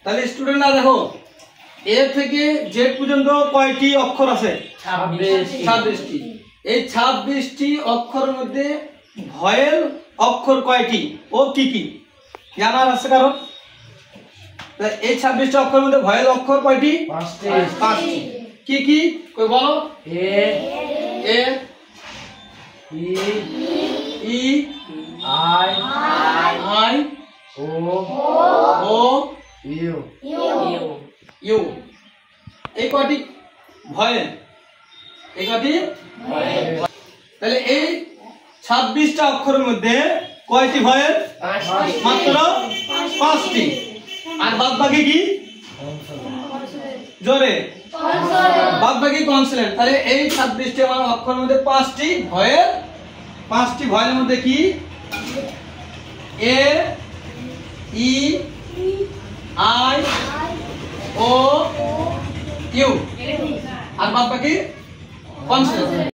তাহলে স্টুডেন্টরা দেখো এ থেকে জেড পর্যন্ত কয়টি অক্ষর আছে? 26টি। এই 26টি অক্ষরের মধ্যে ভয়েল অক্ষর কয়টি ও কি কি জানার আছে কারণ? এই 26টি অক্ষরের মধ্যে ভয়েল অক্ষর কয়টি? 5টি। কি কি কই বলো? A A E E I I O O U U এই কয়টি ভয়েল? এই কয়টি ভয়েল। তাহলে এই 26টা অক্ষরের মধ্যে কয়টি ভয়েল? মাত্র 5টি। আর বাদ বাকি কি? জোরে বাদ বাকি কনসোনেন্ট। তাহলে এই 26টি অক্ষরের মধ্যে 5টি ভয়েল। 5টি ভয়েলের মধ্যে কি? এ ই আই ও ইউ। আর বাদ বাকি কনসোনেন্ট।